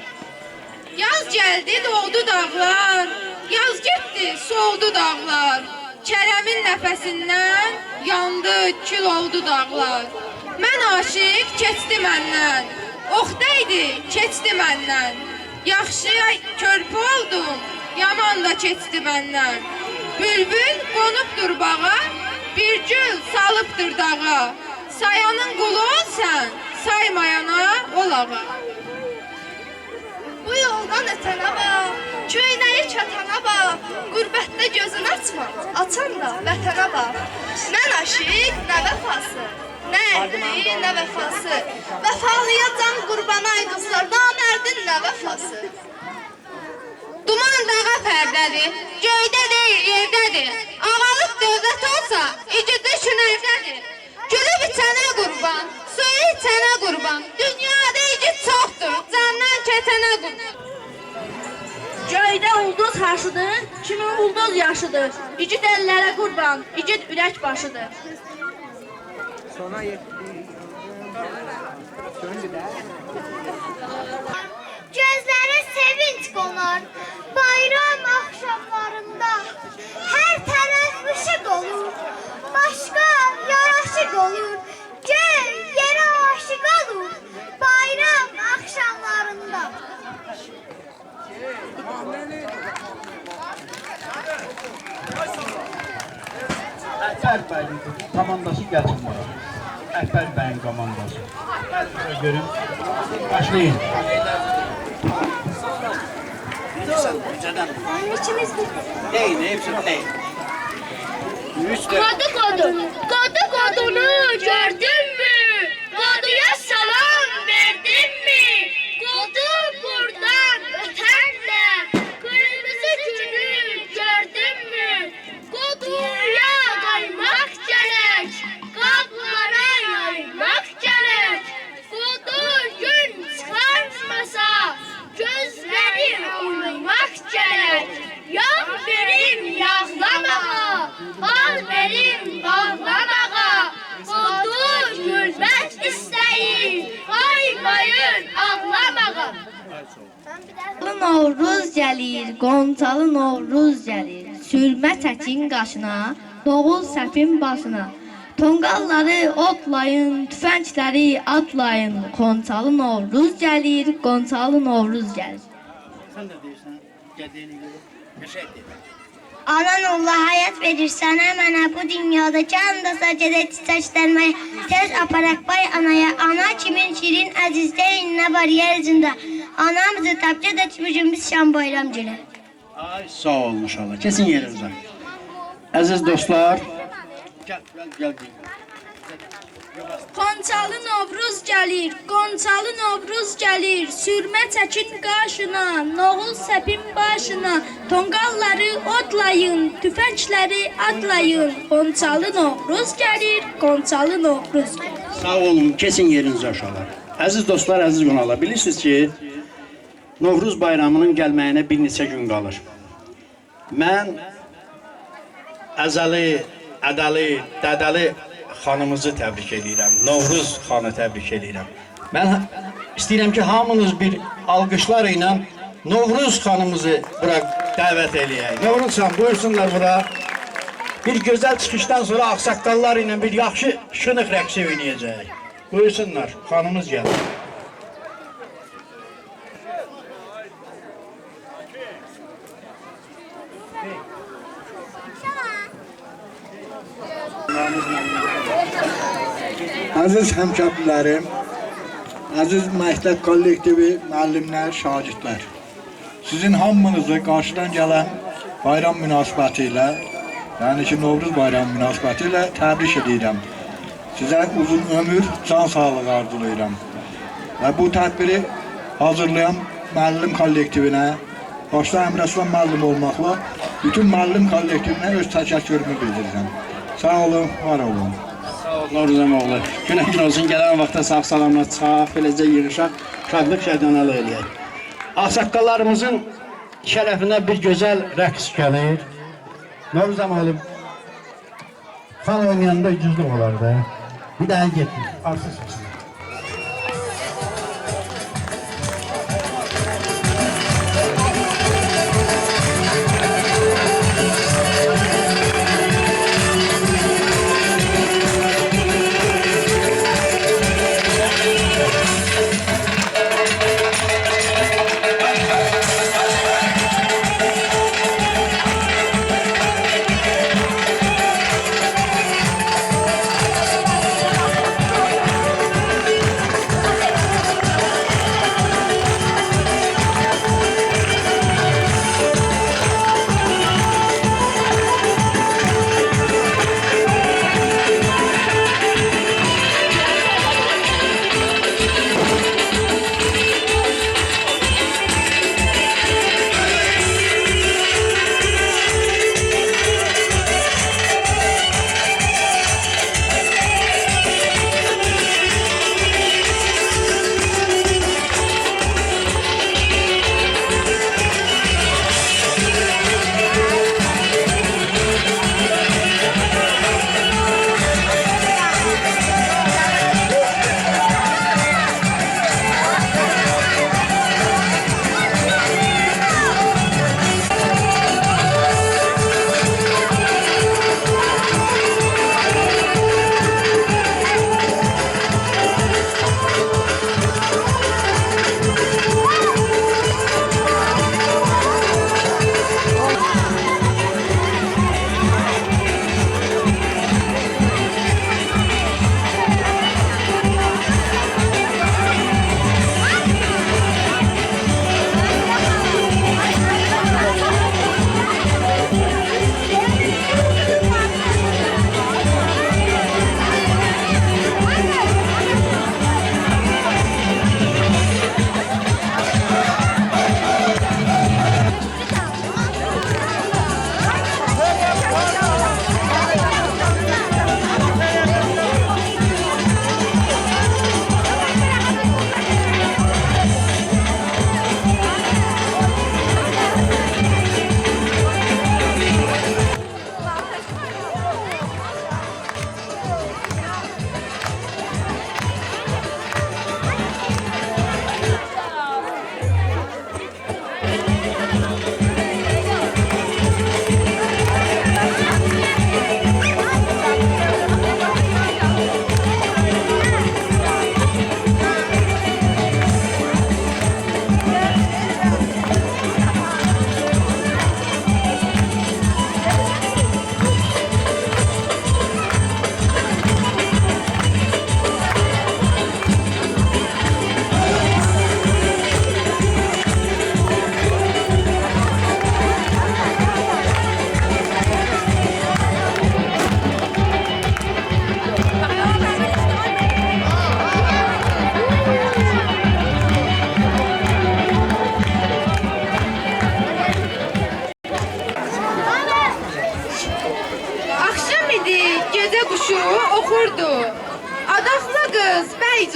[SPEAKER 10] Yaz gəldi, doğdu dağlar. Yaz getdi, soğudu dağlar. Kərəmin nəfəsindən yandı, kül oldu dağlar. Mən aşiq keçdi məndən, ox dəydi, keçdi məndən. Yaxşıya körpü oldum, yaman da keçdi məndən. Bülbül qonubdur bağa, bir gül salıbdır dağa. Sayanın qulu ol sən, saymayana ol ağa. Bu yoldan ötənə bax, köynəyi çatana bax, qürbətdə gözün açma, açan da vətənə bax. Mən aşiq, nə vəfası, nə əhli, nə vəfası. Vəfalıya can qurban ay qızlar, namərdin nə vəfası. Duman dağa pərdədir, göydə deyil, yerdədir. Ağalıq dövlət olsa, igidi şünərdədir. Gülü biçənə qurban, suyu içənə qurban. Dünyada igid çoxdur, candan keçənə qurban.
[SPEAKER 2] Göydə ulduz haşıdır, kimin ulduz yaşıdır. İgid əllərə qurban, igid ürək başıdır.
[SPEAKER 7] Sona yetdi.
[SPEAKER 4] Gözlərə sevinç qonar, bayram axşamlarında. Hər tərəf işıq olur, başqa yaraşıq olur. Göy yerə aşiq olur, bayram axşamlarında.
[SPEAKER 1] Əhbər bəyin komandası gəlsin bana. Əhbər bəyin komandası. Hadi görün. Başlayın. Neyin, hepsini neyin?
[SPEAKER 4] Kadı kadını gördün mü? Kadıya salam verdin mi? Kadı buradan ötenle kırmızı gülü gördün mü? Kadıya kaymak gerek, kaplara yaymak gerek. Kadı gün çıkarmasa gözleri uyumak gerek. Yağ verim yağlamağa, bal verim bağlamağa. Kodu gülmək istəyir, qaymayın ağlamağa.
[SPEAKER 11] Novruz gəlir, qonçalı Novruz gəlir. Sürmə çəkin qaşına, doğul səpin başına. Tonqalları otlayın, tüfəngləri atlayın. Qonçalı Novruz gəlir, qonçalı Novruz gəlir.
[SPEAKER 1] Sen de deyirsən, gəldiğini görüp bir şey deyir.
[SPEAKER 4] Anan Allah hayat verir sana mənə bu dünyada can da səcədə çiçəklərməyə tez aparaq bay anaya. Ana kimin şirin əziz deyil nə var yer üzündə. Anamızı tapca da bugün biz şan bayram günü.
[SPEAKER 1] Ay sağ olun inşallah. Kesin yerinizə. Əziz dostlar, gəl.
[SPEAKER 2] Qonçalı Novruz gəlir, qonçalı Novruz gəlir. Sürmə çəkin qaşına, noğul səpin başına. Tonqalları otlayın, tüfəngləri atlayın. Qonçalı Novruz gəlir, qonçalı Novruz gəlir.
[SPEAKER 1] Sağ olun, kesin yerinizə uşaqlar. Əziz dostlar, əziz qonaqlar, bilirsiniz ki, Novruz bayramının gəlməyinə bir neçə gün qalır. Mən əzəli, ədəli, dədəli xanımızı təbrik edirəm. Novruz xanı təbrik edirəm. Mən istəyirəm ki, hamınız bir alqışlar ilə Novruz xanımızı bura dəvət eləyək. Novruz xan, buyursunlar bura. Bir gözəl çıxışdan sonra ağsaqqallar ilə bir yaxşı şınıq rəqsi oynayacaq. Buyursunlar, xanımız gəlir.
[SPEAKER 8] Aziz həmkarlarım,
[SPEAKER 12] Əziz məktəb kollektivi, müəllimlər, şagirdlər. Sizin hamınızı qarşıdan gələn bayram münasibəti ilə, yəni ki, Novruz bayramı münasibəti ilə təbrik edirəm. Sizə uzun ömür, can sağlığı arzulayıram. Və bu tədbiri hazırlayan müəllim kollektivinə, başda Əmrəslan müəllim olmaqla, bütün müəllim kollektivinə öz təşəkkürümü bildirirəm. Sağ olun, var olun.
[SPEAKER 1] Sağ ol, Novruzəm oğlu. Günəşin olsun, gələn vaxtda sağ-salamat çıxaq, beləcə yığışaq, şadlıq şədanalı eləyək. Ağsaqqallarımızın şərəfinə bir gözəl rəqs gəlir. Novruzəm oğlu, xan oynayanda güclük olardı. Bir daha getdik, arsız olsun.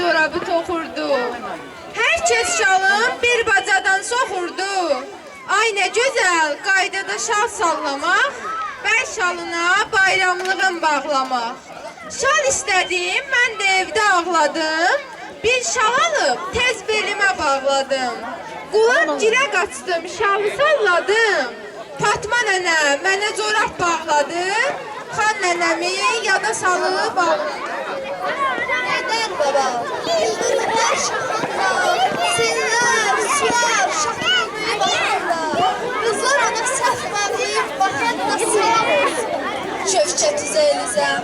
[SPEAKER 10] corabı toxurdu. Hər kəs şalım bir bacadan soxurdu. Ay nə gözəl qaydada şal sallamaq, bəy şalına bayramlığın bağlamaq. Şal istədim, mən də evdə ağladım. Bir şal alıb tez belimə bağladım. Qulaq girə qaçdım, şalı salladım. Fatma nənə mənə corab bağladı. Xan nənəmi yada salıb bağladı.
[SPEAKER 4] Neden baba? Yıldırımlar şaxanda, sellər, sular, şaxılmayıb baxanda. Qızlar ona səhv məvliyib, baxanda salam olsun. Kövkət üzəylizəm,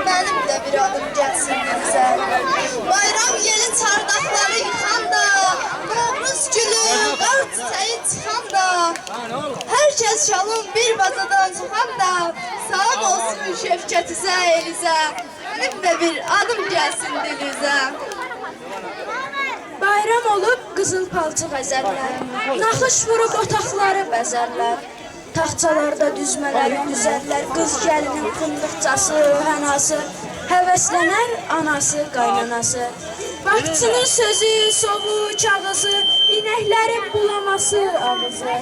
[SPEAKER 4] benim de bir adım gelsin bize. Bayram yeli çardakları yıkanda, Novruz gülü, qar çiçeği çıxanda, herkes şalın bir bazadan çıxanda, salam olsun şefkətinizə, elizə, benim de bir adım gelsin dilizə.
[SPEAKER 2] Bayram olub qızıl palçıq əzərlər, naxış vurub otaqları bəzərlər. Taxtalarda düzmələri düzərlər, qız gəlinin fındıqcası, hənası, həvəslənər anası, qaynanası. Vaxtçının sözü, sovu, kağızı, inəklərin bulaması ağızı.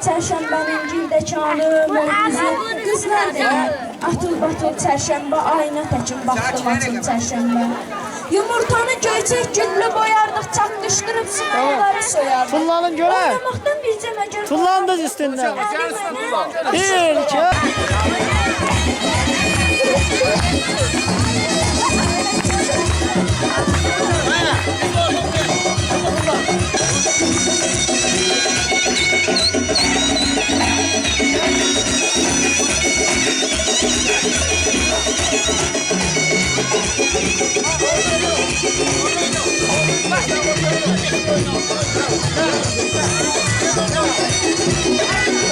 [SPEAKER 2] Çərşənbənin gildəkanı, mövzusu, qızlar deyər, atıl batıl çərşənbə, ayna təkin baxdım açın çərşənbə. Yumurtanı göyçək güllü boyardıq, çatdışdırıb sınavları soyardıq.
[SPEAKER 7] Tullanın göre.
[SPEAKER 2] Oynamaktan bircə məgər...
[SPEAKER 7] Tullandınız üstünden. Bir, iki.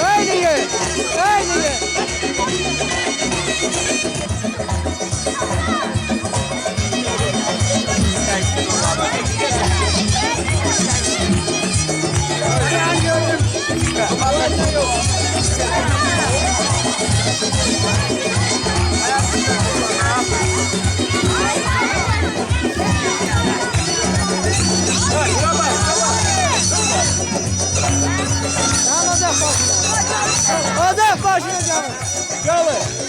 [SPEAKER 7] Haydi gel. Haydi gel. Ocak başına canım. Gelin.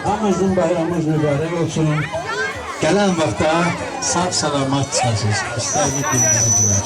[SPEAKER 1] Hamımızın bayramımız mübarek olsun. Gelen vaxta sağ salamat çəsiz. İstəyini dinləyicilər.